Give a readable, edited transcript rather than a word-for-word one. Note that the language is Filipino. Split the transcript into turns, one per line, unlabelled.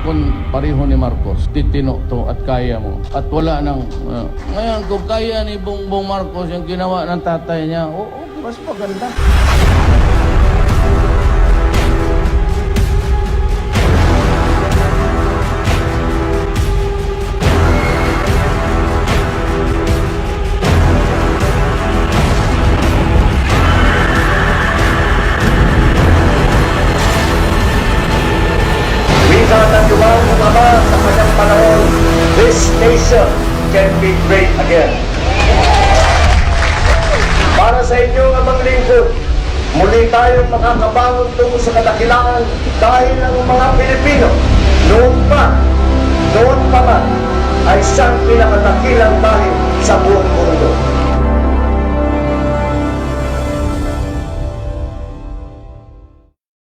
kung pareho ni Marcos, titino to at kaya mo. At wala nang... ngayon, kung kaya ni Bongbong Marcos yung ginawa ng tatay niya, oo, mas maganda.
Natagawang ng Ama sa kanyang panahon, this nation can be great again. Para sa inyo, Amang Lingkod, muli tayong makakabangon tungo sa kadakilaan dahil ang mga Pilipino noon pa man ay siyang pinakadakilang bahay sa buong mundo.